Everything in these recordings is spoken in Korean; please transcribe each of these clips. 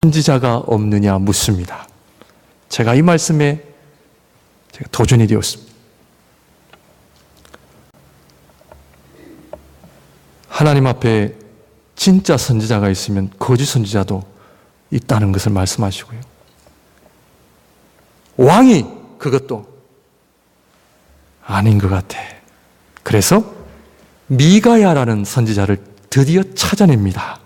선지자가 없느냐 묻습니다. 제가 이 말씀에 도전이 되었습니다. 하나님 앞에 진짜 선지자가 있으면 거짓 선지자도 있다는 것을 말씀하시고요. 왕이 그것도 아닌 것 같아. 그래서 미가야라는 선지자를 드디어 찾아냅니다.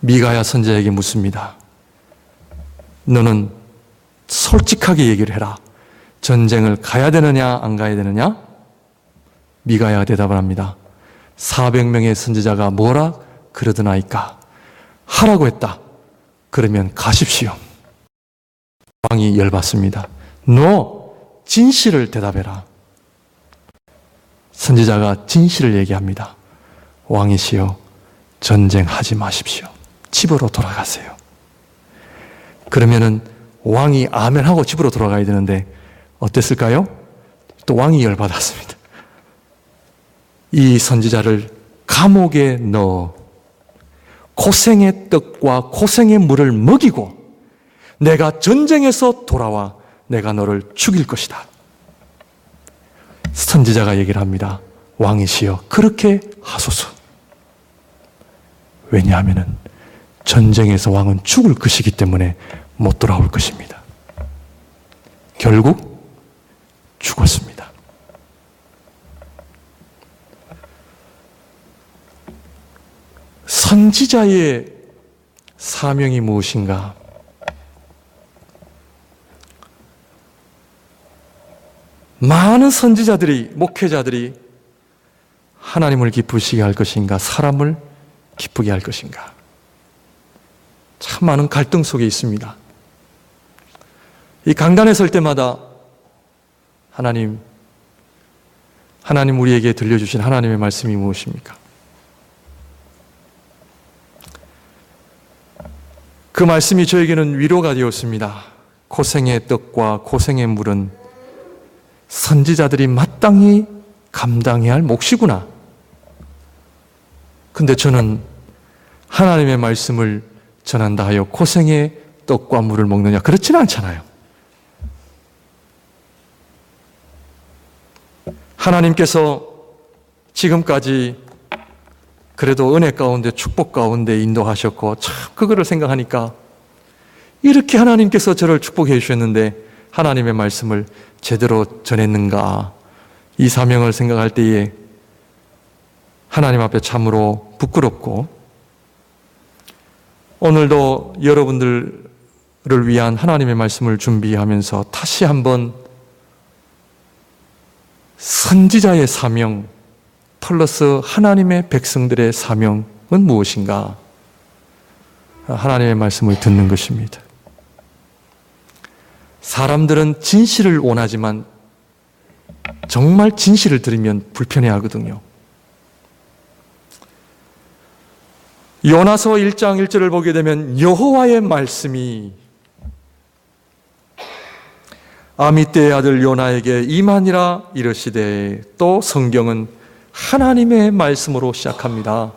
미가야 선지자에게 묻습니다. 너는 솔직하게 얘기를 해라. 전쟁을 가야 되느냐 안 가야 되느냐? 미가야가 대답을 합니다. 400명의 선지자가 뭐라 그러더나이까? 하라고 했다. 그러면 가십시오. 왕이 열받습니다. 너 진실을 대답해라. 선지자가 진실을 얘기합니다. 왕이시여, 전쟁하지 마십시오. 집으로 돌아가세요. 그러면은 왕이 아멘하고 집으로 돌아가야 되는데 어땠을까요? 또 왕이 열받았습니다. 이 선지자를 감옥에 넣어 고생의 떡과 고생의 물을 먹이고 내가 전쟁에서 돌아와 내가 너를 죽일 것이다. 선지자가 얘기를 합니다. 왕이시여, 그렇게 하소서. 왜냐하면 전쟁에서 왕은 죽을 것이기 때문에 못 돌아올 것입니다. 결국 죽었습니다. 선지자의 사명이 무엇인가? 많은 선지자들이, 목회자들이 하나님을 기쁘시게 할 것인가, 사람을 기쁘게 할 것인가? 참 많은 갈등 속에 있습니다. 이 강단에 설 때마다 하나님 우리에게 들려주신 하나님의 말씀이 무엇입니까? 그 말씀이 저에게는 위로가 되었습니다. 고생의 떡과 고생의 물은 선지자들이 마땅히 감당해야 할 몫이구나. 근데 저는 하나님의 말씀을 전한다 하여 고생의 떡과 물을 먹느냐? 그렇지는 않잖아요. 하나님께서 지금까지 그래도 은혜 가운데 축복 가운데 인도하셨고 참 그거를 생각하니까 이렇게 하나님께서 저를 축복해 주셨는데 하나님의 말씀을 제대로 전했는가? 이 사명을 생각할 때에 하나님 앞에 참으로 부끄럽고 오늘도 여러분들을 위한 하나님의 말씀을 준비하면서 다시 한번 선지자의 사명 플러스 하나님의 백성들의 사명은 무엇인가? 하나님의 말씀을 듣는 것입니다. 사람들은 진실을 원하지만 정말 진실을 들으면 불편해하거든요. 요나서 1장 1절을 보게 되면 여호와의 말씀이 아미떼의 아들 요나에게 임하니라 이르시되, 또 성경은 하나님의 말씀으로 시작합니다.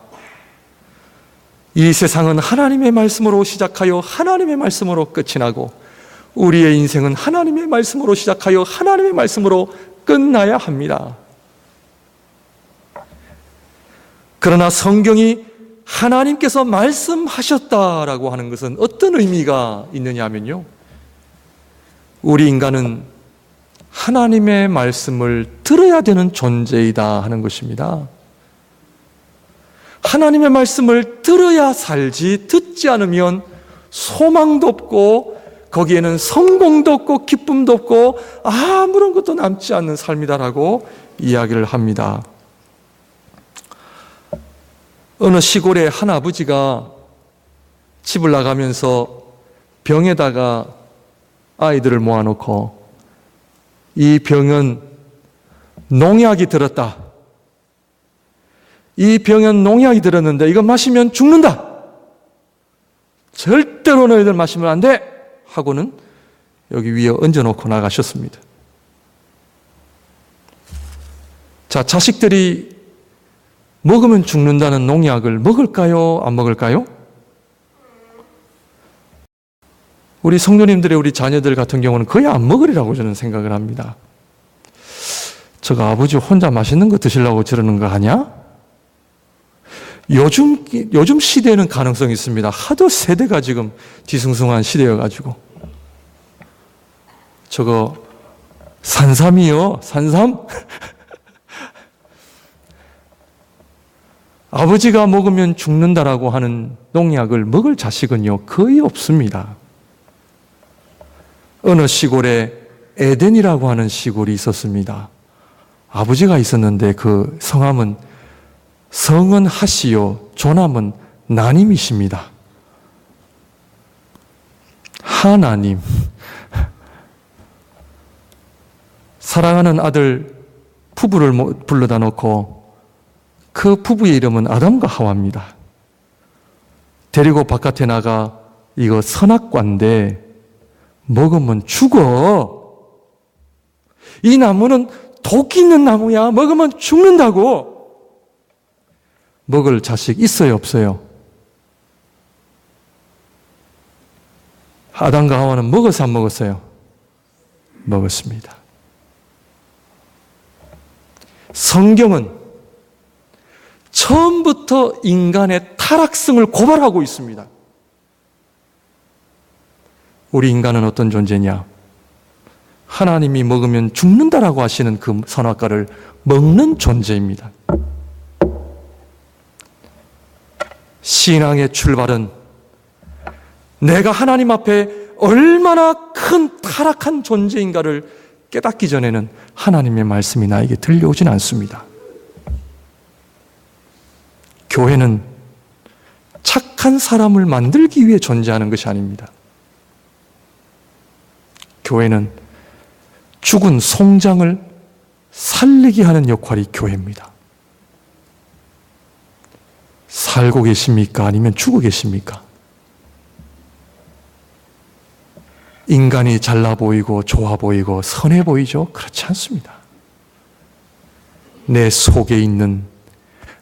이 세상은 하나님의 말씀으로 시작하여 하나님의 말씀으로 끝이 나고 우리의 인생은 하나님의 말씀으로 시작하여 하나님의 말씀으로 끝나야 합니다. 그러나 성경이 하나님께서 말씀하셨다라고 하는 것은 어떤 의미가 있느냐 하면요, 우리 인간은 하나님의 말씀을 들어야 되는 존재이다 하는 것입니다. 하나님의 말씀을 들어야 살지, 듣지 않으면 소망도 없고 거기에는 성공도 없고 기쁨도 없고 아무런 것도 남지 않는 삶이다라고 이야기를 합니다. 어느 시골에 한 아버지가 집을 나가면서 병에다가 아이들을 모아놓고 이 병은 농약이 들었다. 이 병은 농약이 들었는데 이거 마시면 죽는다. 절대로 너희들 마시면 안 돼. 하고는 여기 위에 얹어놓고 나가셨습니다. 자, 자식들이 먹으면 죽는다는 농약을 먹을까요? 안 먹을까요? 우리 성도님들의 우리 자녀들 같은 경우는 거의 안 먹으리라고 저는 생각을 합니다. 저거 아버지 혼자 맛있는 거 드시려고 저러는 거 아니야? 요즘 시대에는 가능성이 있습니다. 하도 세대가 지금 뒤숭숭한 시대여가지고. 저거 산삼이요, 산삼? 아버지가 먹으면 죽는다라고 하는 농약을 먹을 자식은요, 거의 없습니다. 어느 시골에 에덴이라고 하는 시골이 있었습니다. 아버지가 있었는데 그 성은 하시요, 조남은 나님이십니다. 하나님. 사랑하는 아들 부부를 불러다 놓고 그 부부의 이름은 아담과 하와입니다. 데리고 바깥에 나가 이거 선악과인데 먹으면 죽어. 이 나무는 독이 있는 나무야. 먹으면 죽는다고. 먹을 자식 있어요, 없어요? 아담과 하와는 먹어서 안 먹었어요? 먹었습니다. 성경은 처음부터 인간의 타락성을 고발하고 있습니다. 우리 인간은 어떤 존재냐? 하나님이 먹으면 죽는다라고 하시는 그 선악과를 먹는 존재입니다. 신앙의 출발은 내가 하나님 앞에 얼마나 큰 타락한 존재인가를 깨닫기 전에는 하나님의 말씀이 나에게 들려오진 않습니다. 교회는 착한 사람을 만들기 위해 존재하는 것이 아닙니다. 교회는 죽은 송장을 살리게 하는 역할이 교회입니다. 살고 계십니까? 아니면 죽어 계십니까? 인간이 잘나 보이고 좋아 보이고 선해 보이죠? 그렇지 않습니다. 내 속에 있는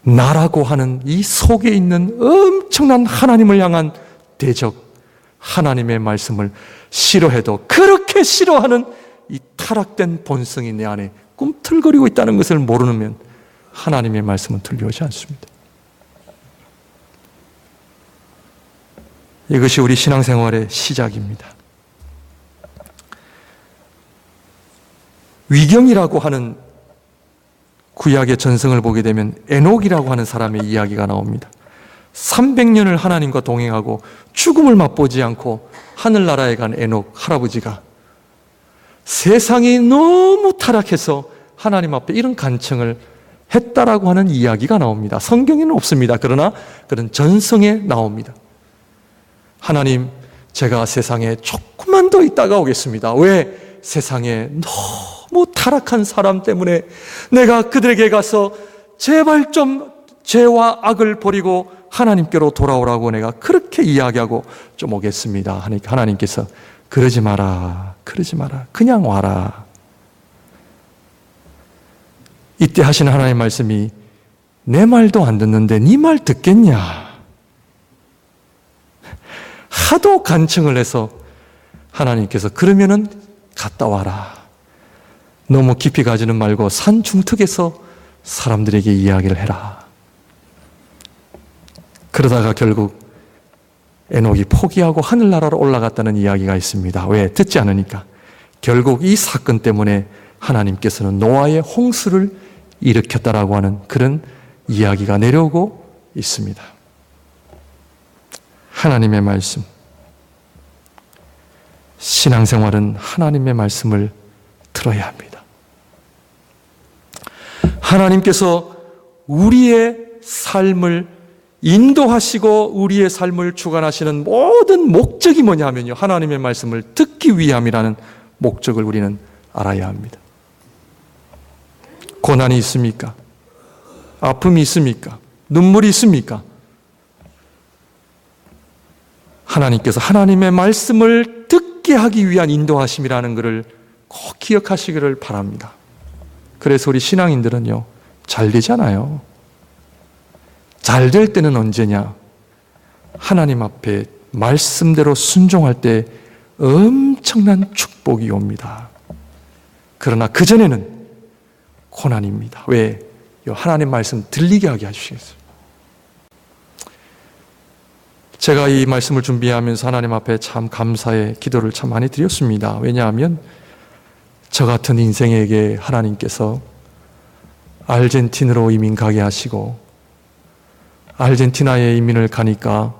나라고 하는 이 속에 있는 엄청난 하나님을 향한 대적, 하나님의 말씀을 싫어해도 그렇게 싫어하는 이 타락된 본성이 내 안에 꿈틀거리고 있다는 것을 모르면 하나님의 말씀은 들려오지 않습니다. 이것이 우리 신앙생활의 시작입니다. 위경이라고 하는 구약의 전성을 보게 되면 에녹이라고 하는 사람의 이야기가 나옵니다. 300년을 하나님과 동행하고 죽음을 맛보지 않고 하늘나라에 간 에녹 할아버지가 세상이 너무 타락해서 하나님 앞에 이런 간청을 했다라고 하는 이야기가 나옵니다. 성경에는 없습니다. 그러나 그런 전성에 나옵니다. 하나님, 제가 세상에 조금만 더 있다가 오겠습니다. 왜? 세상에 너무 타락한 사람 때문에 내가 그들에게 가서 제발 좀 죄와 악을 버리고 하나님께로 돌아오라고 내가 그렇게 이야기하고 좀 오겠습니다. 하니까 하나님께서 그러지 마라, 그러지 마라, 그냥 와라. 이때 하시는 하나님의 말씀이 내 말도 안 듣는데 네 말 듣겠냐? 하도 간청을 해서 하나님께서 그러면은 갔다 와라. 너무 깊이 가지는 말고 산 중턱에서 사람들에게 이야기를 해라. 그러다가 결국 에녹이 포기하고 하늘나라로 올라갔다는 이야기가 있습니다. 왜? 듣지 않으니까. 결국 이 사건 때문에 하나님께서는 노아의 홍수를 일으켰다라고 하는 그런 이야기가 내려오고 있습니다. 하나님의 말씀. 신앙생활은 하나님의 말씀을 들어야 합니다. 하나님께서 우리의 삶을 인도하시고 우리의 삶을 주관하시는 모든 목적이 뭐냐면요, 하나님의 말씀을 듣기 위함이라는 목적을 우리는 알아야 합니다. 고난이 있습니까? 아픔이 있습니까? 눈물이 있습니까? 하나님께서 하나님의 말씀을 듣게 하기 위한 인도하심이라는 것을 꼭 기억하시기를 바랍니다. 그래서 우리 신앙인들은요, 잘 되잖아요. 잘 될 때는 언제냐? 하나님 앞에 말씀대로 순종할 때 엄청난 축복이 옵니다. 그러나 그전에는 고난입니다. 왜? 하나님 말씀 들리게 하게 해주시겠어요. 제가 이 말씀을 준비하면서 하나님 앞에 참 감사의 기도를 참 많이 드렸습니다. 왜냐하면 저 같은 인생에게 하나님께서 아르헨티나로 이민 가게 하시고, 아르헨티나에 이민을 가니까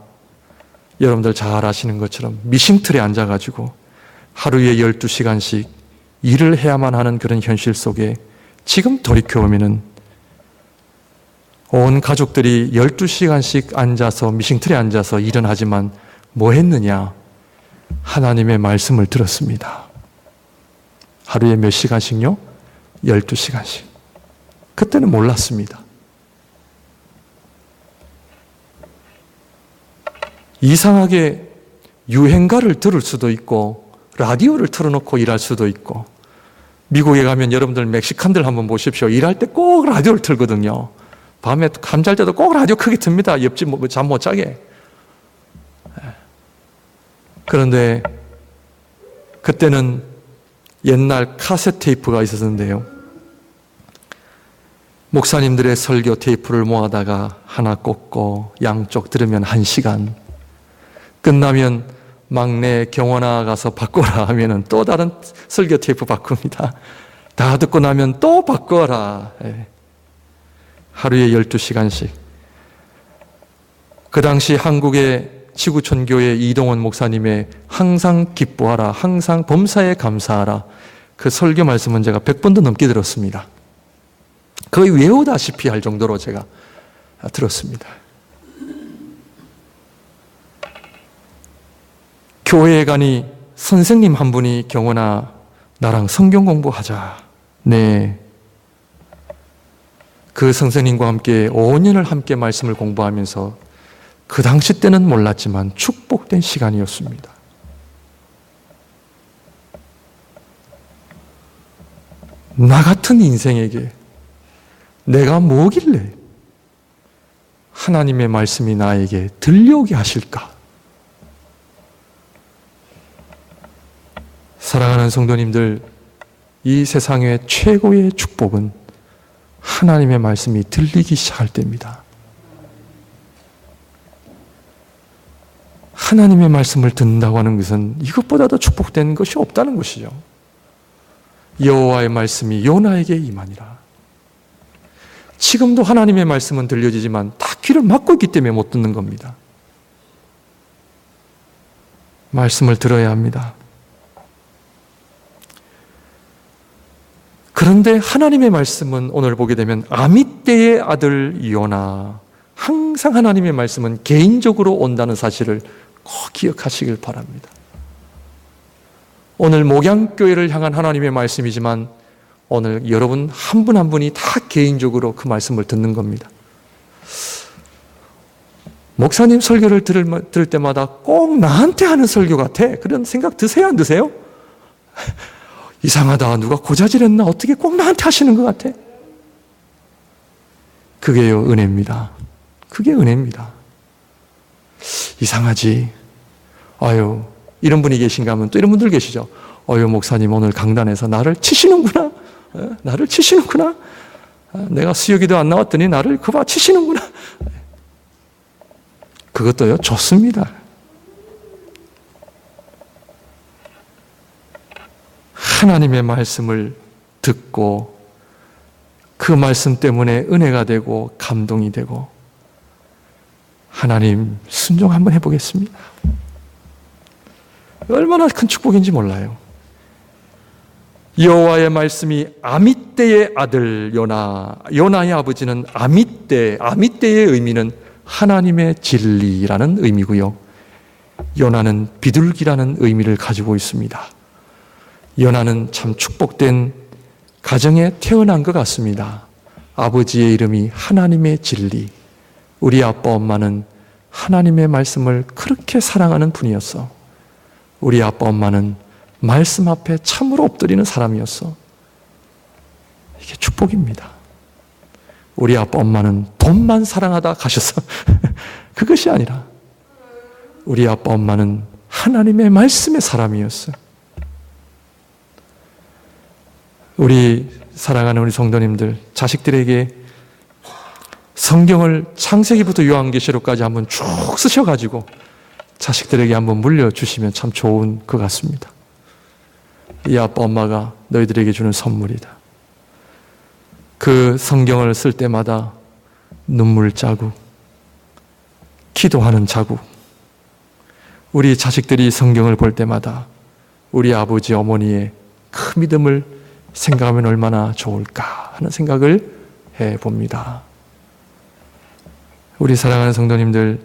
여러분들 잘 아시는 것처럼 미싱틀에 앉아가지고 하루에 12시간씩 일을 해야만 하는 그런 현실 속에 지금 돌이켜보면은 온 가족들이 12시간씩 앉아서 미싱틀에 앉아서 일은 하지만 뭐 했느냐? 하나님의 말씀을 들었습니다. 하루에 몇 시간씩요? 12시간씩. 그때는 몰랐습니다. 이상하게 유행가를 들을 수도 있고 라디오를 틀어놓고 일할 수도 있고, 미국에 가면 여러분들 멕시칸들 한번 보십시오. 일할 때 꼭 라디오를 틀거든요. 밤에 잠잘 때도 꼭 라디오 크게 틉니다. 옆집 잠 못 자게. 그런데 그때는 옛날 카세트 테이프가 있었는데요. 목사님들의 설교 테이프를 모아다가 하나 꽂고 양쪽 들으면 1시간. 끝나면 막내 경원아 가서 바꿔라 하면은 또 다른 설교 테이프 바꿉니다. 다 듣고 나면 또 바꿔라. 하루에 12시간씩. 그 당시 한국의 지구촌교회 이동원 목사님의 항상 기뻐하라, 항상 범사에 감사하라, 그 설교 말씀은 제가 100번도 넘게 들었습니다. 거의 외우다시피 할 정도로 제가 들었습니다. 교회에 가니 선생님 한 분이 경원아 나랑 성경 공부하자. 네. 그 선생님과 함께 5년을 함께 말씀을 공부하면서 그 당시 때는 몰랐지만 축복된 시간이었습니다. 나 같은 인생에게 내가 뭐길래 하나님의 말씀이 나에게 들려오게 하실까? 사랑하는 성도님들, 이 세상의 최고의 축복은 하나님의 말씀이 들리기 시작할 때입니다. 하나님의 말씀을 듣는다고 하는 것은 이것보다 더 축복된 것이 없다는 것이죠. 여호와의 말씀이 요나에게 임하니라. 지금도 하나님의 말씀은 들려지지만 다 귀를 막고 있기 때문에 못 듣는 겁니다. 말씀을 들어야 합니다. 그런데 하나님의 말씀은 오늘 보게 되면 아미떼의 아들 요나, 항상 하나님의 말씀은 개인적으로 온다는 사실을 꼭 기억하시길 바랍니다. 오늘 목양교회를 향한 하나님의 말씀이지만 오늘 여러분 한 분 한 분이 다 개인적으로 그 말씀을 듣는 겁니다. 목사님 설교를 들을 때마다 꼭 나한테 하는 설교 같아. 그런 생각 드세요, 안 드세요? 이상하다. 누가 고자질했나? 어떻게 꼭 나한테 하시는 것 같아? 그게요, 은혜입니다. 그게 은혜입니다. 이상하지. 아유, 이런 분이 계신가 하면 또 이런 분들 계시죠. 아유, 목사님 오늘 강단에서 나를 치시는구나. 나를 치시는구나. 내가 수요기도 안 나왔더니 나를 그봐 치시는구나. 그것도요, 좋습니다. 하나님의 말씀을 듣고 그 말씀 때문에 은혜가 되고 감동이 되고, 하나님 순종 한번 해보겠습니다. 얼마나 큰 축복인지 몰라요. 여호와의 말씀이 아미떼의 아들 요나, 요나의 아버지는 아미떼, 아미떼의 의미는 하나님의 진리라는 의미고요. 요나는 비둘기라는 의미를 가지고 있습니다. 요나는 참 축복된 가정에 태어난 것 같습니다. 아버지의 이름이 하나님의 진리. 우리 아빠 엄마는 하나님의 말씀을 그렇게 사랑하는 분이었어. 우리 아빠 엄마는 말씀 앞에 참으로 엎드리는 사람이었어. 이게 축복입니다. 우리 아빠 엄마는 돈만 사랑하다 가셔서 그것이 아니라 우리 아빠 엄마는 하나님의 말씀의 사람이었어요. 우리 사랑하는 우리 성도님들, 자식들에게 성경을 창세기부터 요한계시록까지 한번 쭉 쓰셔가지고 자식들에게 한번 물려주시면 참 좋은 것 같습니다. 이 아빠 엄마가 너희들에게 주는 선물이다. 그 성경을 쓸 때마다 눈물 자국, 기도하는 자국, 우리 자식들이 성경을 볼 때마다 우리 아버지 어머니의 그 믿음을 생각하면 얼마나 좋을까 하는 생각을 해봅니다. 우리 사랑하는 성도님들,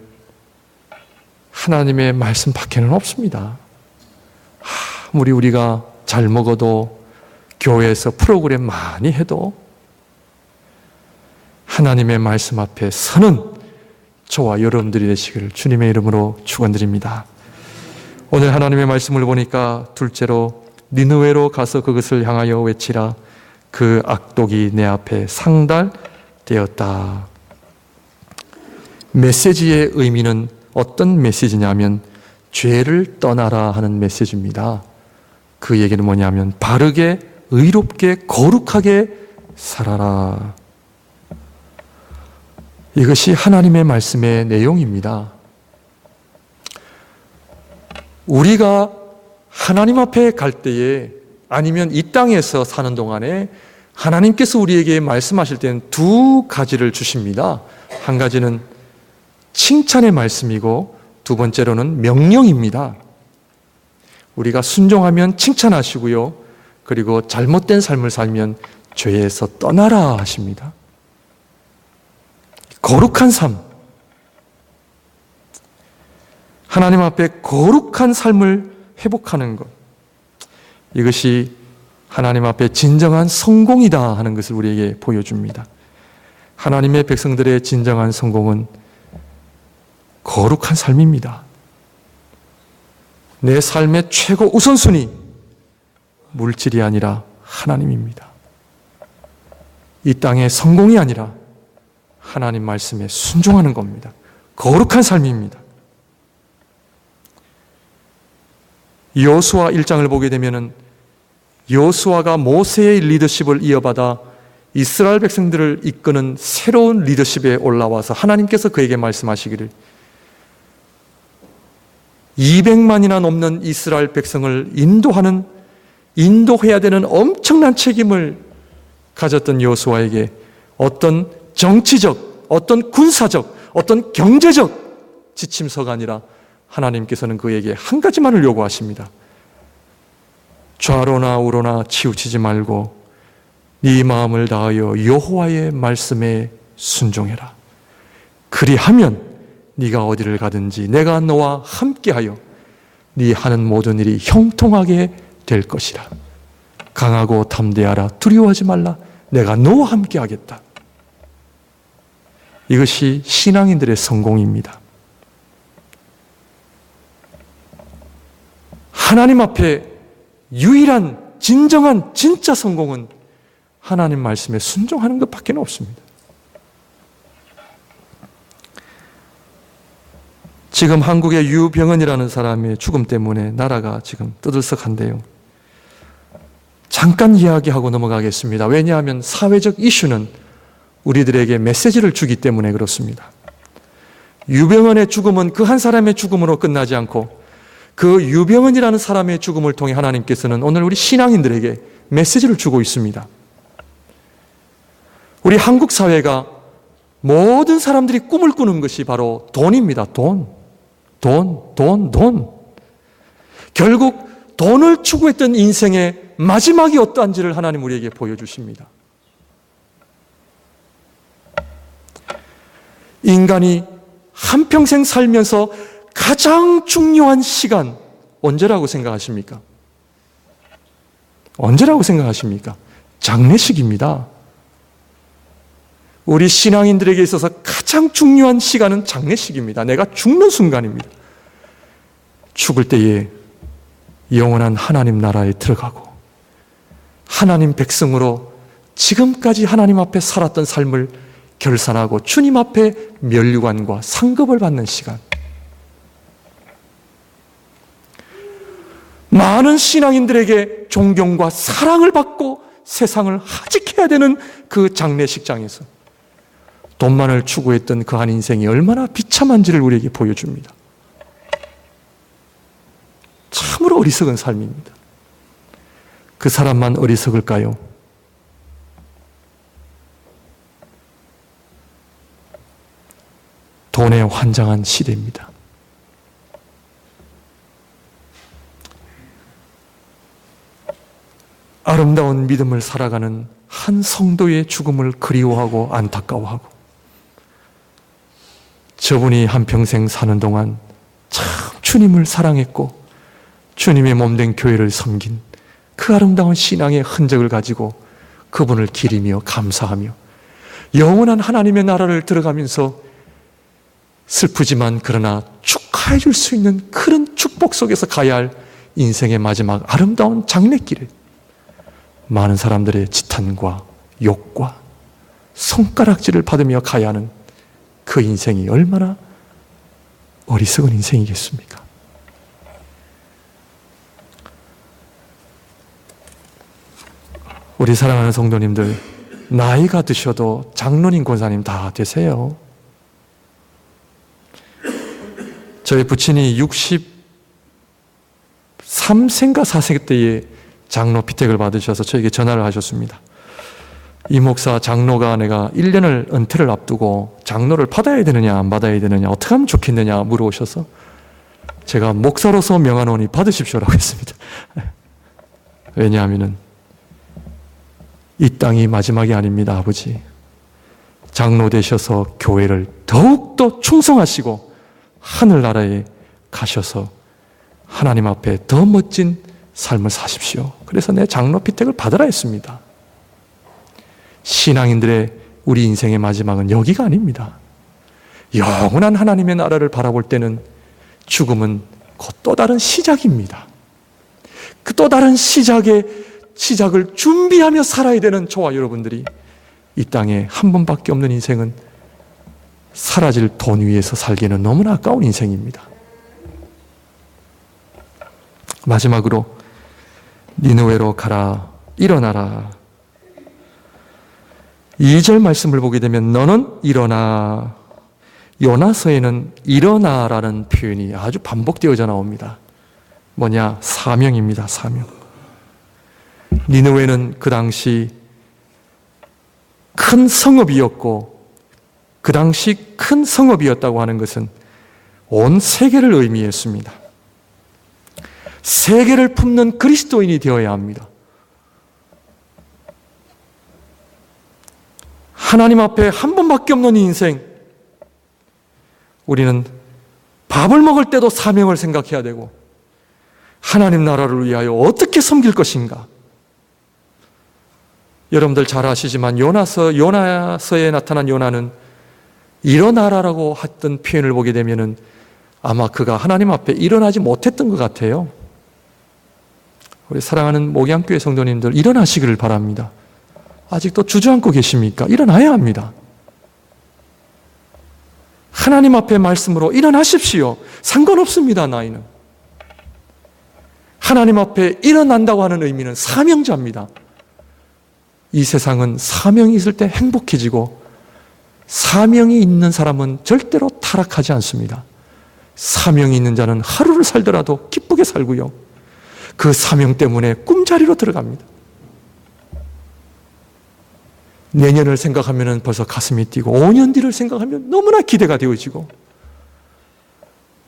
하나님의 말씀 밖에는 없습니다. 아무리 우리가 잘 먹어도, 교회에서 프로그램 많이 해도 하나님의 말씀 앞에 서는 저와 여러분들이 되시기를 주님의 이름으로 축원드립니다. 오늘 하나님의 말씀을 보니까 둘째로 니느웨로 가서 그것을 향하여 외치라. 그 악독이 내 앞에 상달되었다. 메시지의 의미는 어떤 메시지냐면 죄를 떠나라 하는 메시지입니다. 그 얘기는 뭐냐면 바르게, 의롭게, 거룩하게 살아라. 이것이 하나님의 말씀의 내용입니다. 우리가 하나님 앞에 갈 때에, 아니면 이 땅에서 사는 동안에 하나님께서 우리에게 말씀하실 때는 두 가지를 주십니다. 한 가지는 칭찬의 말씀이고 두 번째로는 명령입니다. 우리가 순종하면 칭찬하시고요, 그리고 잘못된 삶을 살면 죄에서 떠나라 하십니다. 거룩한 삶, 하나님 앞에 거룩한 삶을 회복하는 것, 이것이 하나님 앞에 진정한 성공이다 하는 것을 우리에게 보여줍니다. 하나님의 백성들의 진정한 성공은 거룩한 삶입니다. 내 삶의 최고 우선순위, 물질이 아니라 하나님입니다. 이 땅의 성공이 아니라 하나님 말씀에 순종하는 겁니다. 거룩한 삶입니다. 여호수아 1장을 보게 되면은 여호수아가 모세의 리더십을 이어받아 이스라엘 백성들을 이끄는 새로운 리더십에 올라와서 하나님께서 그에게 말씀하시기를 200만이나 넘는 이스라엘 백성을 인도해야 되는 엄청난 책임을 가졌던 여호수아에게 어떤 정치적, 어떤 군사적, 어떤 경제적 지침서가 아니라 하나님께서는 그에게 한 가지만을 요구하십니다. 좌로나 우로나 치우치지 말고 네 마음을 다하여 여호와의 말씀에 순종해라. 그리하면 네가 어디를 가든지 내가 너와 함께하여 네 하는 모든 일이 형통하게 될 것이라. 강하고 담대하라. 두려워하지 말라. 내가 너와 함께하겠다. 이것이 신앙인들의 성공입니다. 하나님 앞에 유일한 진정한 진짜 성공은 하나님 말씀에 순종하는 것밖에 없습니다. 지금 한국의 유병헌이라는 사람의 죽음 때문에 나라가 지금 떠들썩한데요. 잠깐 이야기하고 넘어가겠습니다. 왜냐하면 사회적 이슈는 우리들에게 메시지를 주기 때문에 그렇습니다. 유병헌의 죽음은 그 한 사람의 죽음으로 끝나지 않고 그 유병헌이라는 사람의 죽음을 통해 하나님께서는 오늘 우리 신앙인들에게 메시지를 주고 있습니다. 우리 한국 사회가 모든 사람들이 꿈을 꾸는 것이 바로 돈입니다. 돈. 결국 돈을 추구했던 인생의 마지막이 어떠한지를 하나님 우리에게 보여주십니다. 인간이 한평생 살면서 가장 중요한 시간 언제라고 생각하십니까? 언제라고 생각하십니까? 장례식입니다. 우리 신앙인들에게 있어서 가장 중요한 시간은 장례식입니다. 내가 죽는 순간입니다. 죽을 때에 영원한 하나님 나라에 들어가고 하나님 백성으로 지금까지 하나님 앞에 살았던 삶을 결산하고 주님 앞에 면류관과 상급을 받는 시간. 많은 신앙인들에게 존경과 사랑을 받고 세상을 하직해야 되는 그 장례식장에서 돈만을 추구했던 그 한 인생이 얼마나 비참한지를 우리에게 보여줍니다. 참으로 어리석은 삶입니다. 그 사람만 어리석을까요? 돈에 환장한 시대입니다. 아름다운 믿음을 살아가는 한 성도의 죽음을 그리워하고 안타까워하고, 저분이 한평생 사는 동안 참 주님을 사랑했고 주님의 몸된 교회를 섬긴 그 아름다운 신앙의 흔적을 가지고 그분을 기리며 감사하며 영원한 하나님의 나라를 들어가면서 슬프지만 그러나 축하해 줄 수 있는 그런 축복 속에서 가야 할 인생의 마지막 아름다운 장례길에 많은 사람들의 지탄과 욕과 손가락질을 받으며 가야 하는 그 인생이 얼마나 어리석은 인생이겠습니까? 우리 사랑하는 성도님들, 나이가 드셔도 장로님, 권사님 다 되세요. 저희 부친이 63세인가 4세 때에 장로 피택을 받으셔서 저에게 전화를 하셨습니다. 이 목사, 장로가 내가 1년을 은퇴를 앞두고 장로를 받아야 되느냐 안 받아야 되느냐 어떻게 하면 좋겠느냐 물어오셔서 제가 목사로서 명하노니 받으십시오라고 했습니다. 왜냐하면 이 땅이 마지막이 아닙니다. 아버지, 장로 되셔서 교회를 더욱더 충성하시고 하늘나라에 가셔서 하나님 앞에 더 멋진 삶을 사십시오. 그래서 내 장로 피택을 받으라 했습니다. 신앙인들의 우리 인생의 마지막은 여기가 아닙니다. 영원한 하나님의 나라를 바라볼 때는 죽음은 곧 또 다른 시작입니다. 그 또 다른 시작을 준비하며 살아야 되는 저와 여러분들이 이 땅에 한 번밖에 없는 인생은 사라질 돈 위에서 살기에는 너무나 아까운 인생입니다. 마지막으로 니느웨로 가라, 일어나라. 2절 말씀을 보게 되면 너는 일어나. 요나서에는 일어나라는 표현이 아주 반복되어져 나옵니다. 뭐냐? 사명입니다. 사명. 니느웨는 그 당시 큰 성읍이었고, 그 당시 큰 성읍이었다고 하는 것은 온 세계를 의미했습니다. 세계를 품는 그리스도인이 되어야 합니다. 하나님 앞에 한 번밖에 없는 인생, 우리는 밥을 먹을 때도 사명을 생각해야 되고 하나님 나라를 위하여 어떻게 섬길 것인가. 여러분들 잘 아시지만 요나서에 나타난 요나는 일어나라라고 했던 표현을 보게 되면은 아마 그가 하나님 앞에 일어나지 못했던 것 같아요. 우리 사랑하는 목양교회 성도님들, 일어나시기를 바랍니다. 아직도 주저앉고 계십니까? 일어나야 합니다. 하나님 앞에 말씀으로 일어나십시오. 상관없습니다, 나이는. 하나님 앞에 일어난다고 하는 의미는 사명자입니다. 이 세상은 사명이 있을 때 행복해지고 사명이 있는 사람은 절대로 타락하지 않습니다. 사명이 있는 자는 하루를 살더라도 기쁘게 살고요. 그 사명 때문에 꿈자리로 들어갑니다. 내년을 생각하면 벌써 가슴이 뛰고 5년 뒤를 생각하면 너무나 기대가 되어지고,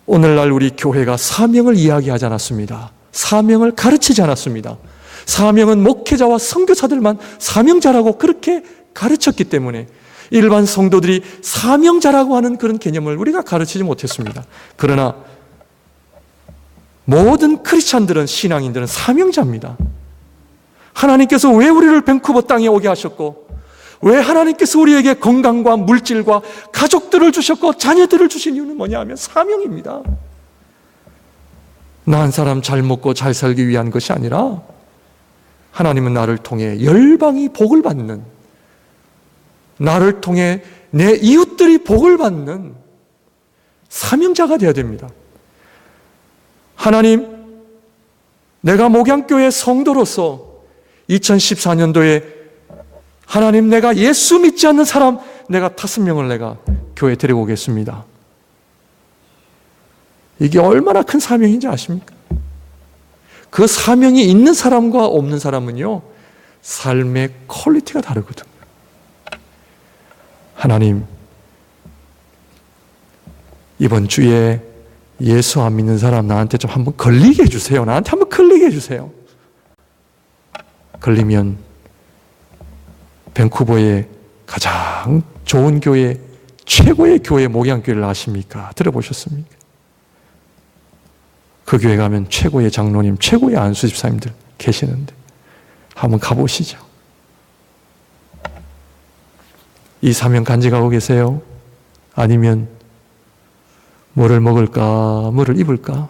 오늘날 우리 교회가 사명을 이야기하지 않았습니다. 사명을 가르치지 않았습니다. 사명은 목회자와 선교사들만 사명자라고 그렇게 가르쳤기 때문에 일반 성도들이 사명자라고 하는 그런 개념을 우리가 가르치지 못했습니다. 그러나 모든 크리스찬들은, 신앙인들은 사명자입니다. 하나님께서 왜 우리를 밴쿠버 땅에 오게 하셨고, 왜 하나님께서 우리에게 건강과 물질과 가족들을 주셨고 자녀들을 주신 이유는 뭐냐 하면 사명입니다. 나 한 사람 잘 먹고 잘 살기 위한 것이 아니라 하나님은 나를 통해 열방이 복을 받는, 나를 통해 내 이웃들이 복을 받는 사명자가 되어야 됩니다. 하나님, 내가 목양교회 성도로서 2014년도에 하나님, 내가 예수 믿지 않는 사람 내가 5명을 내가 교회에 데리고 오겠습니다. 이게 얼마나 큰 사명인지 아십니까? 그 사명이 있는 사람과 없는 사람은요, 삶의 퀄리티가 다르거든요. 하나님, 이번 주에 예수 안 믿는 사람 나한테 좀 한번 걸리게 해주세요. 나한테 한번 걸리게 해주세요. 걸리면 밴쿠버의 가장 좋은 교회, 최고의 교회 목양교회를 아십니까? 들어보셨습니까? 그 교회 가면 최고의 장로님, 최고의 안수 집사님들 계시는데 한번 가보시죠. 이 사명 간직하고 계세요? 아니면 뭐를 먹을까, 뭐를 입을까?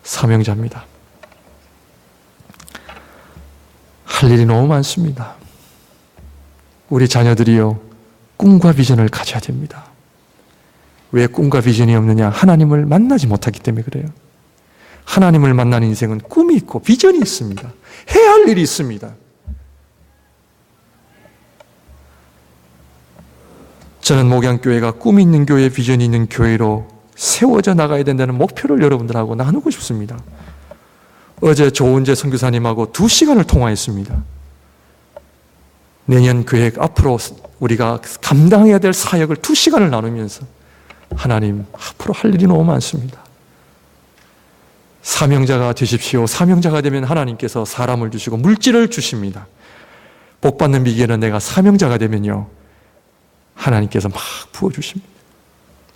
사명자입니다. 할 일이 너무 많습니다. 우리 자녀들이요, 꿈과 비전을 가져야 됩니다. 왜 꿈과 비전이 없느냐? 하나님을 만나지 못하기 때문에 그래요. 하나님을 만나는 인생은 꿈이 있고 비전이 있습니다. 해야 할 일이 있습니다. 저는 목양교회가 꿈이 있는 교회, 비전이 있는 교회로 세워져 나가야 된다는 목표를 여러분들하고 나누고 싶습니다. 어제 조은재 선교사님하고 2시간을 통화했습니다. 내년 계획, 앞으로 우리가 감당해야 될 사역을 2시간을 나누면서 하나님, 앞으로 할 일이 너무 많습니다. 사명자가 되십시오. 사명자가 되면 하나님께서 사람을 주시고 물질을 주십니다. 복받는 비결은 내가 사명자가 되면요, 하나님께서 막 부어주십니다.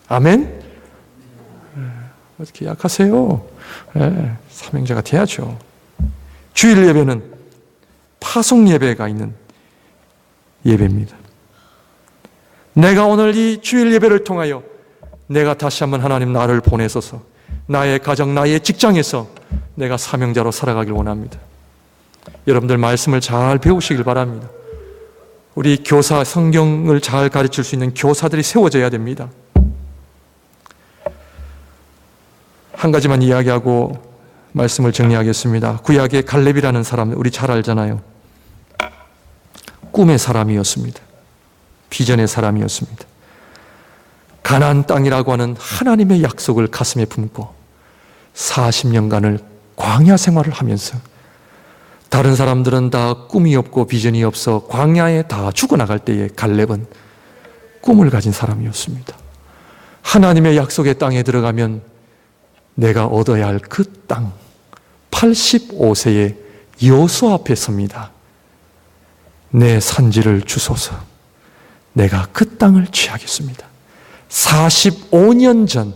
아멘? 어떻게 약하세요? 사명자가 돼야죠. 주일 예배는 파송 예배가 있는 예배입니다. 내가 오늘 이 주일 예배를 통하여 내가 다시 한번 하나님, 나를 보내소서, 나의 가정, 나의 직장에서 내가 사명자로 살아가길 원합니다. 여러분들 말씀을 잘 배우시길 바랍니다. 우리 교사, 성경을 잘 가르칠 수 있는 교사들이 세워져야 됩니다. 한 가지만 이야기하고 말씀을 정리하겠습니다. 구약의 갈렙이라는 사람, 우리 잘 알잖아요. 꿈의 사람이었습니다. 비전의 사람이었습니다. 가나안 땅이라고 하는 하나님의 약속을 가슴에 품고 40년간을 광야 생활을 하면서, 다른 사람들은 다 꿈이 없고 비전이 없어 광야에 다 죽어나갈 때에 갈렙은 꿈을 가진 사람이었습니다. 하나님의 약속의 땅에 들어가면 내가 얻어야 할 그 땅, 85세의 여호수아 앞에 섭니다. 내 산지를 주소서, 내가 그 땅을 취하겠습니다. 45년 전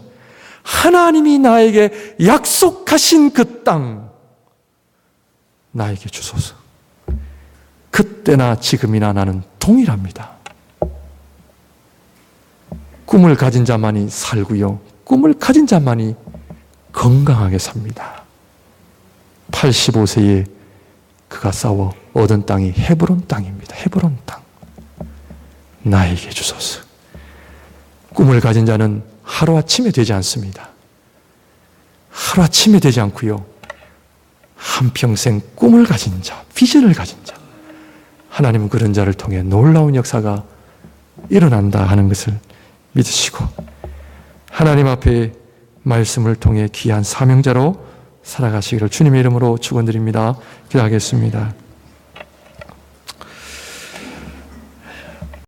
하나님이 나에게 약속하신 그 땅 나에게 주소서. 그때나 지금이나 나는 동일합니다. 꿈을 가진 자만이 살고요, 꿈을 가진 자만이 건강하게 삽니다. 85세에 그가 싸워 얻은 땅이 헤브론 땅입니다. 헤브론 땅. 나에게 주소서. 꿈을 가진 자는 하루아침에 되지 않습니다. 하루아침에 되지 않고요, 한평생 꿈을 가진 자, 비전을 가진 자, 하나님은 그런 자를 통해 놀라운 역사가 일어난다 하는 것을 믿으시고, 하나님 앞에 말씀을 통해 귀한 사명자로 살아가시기를 주님의 이름으로 축원드립니다. 기도하겠습니다.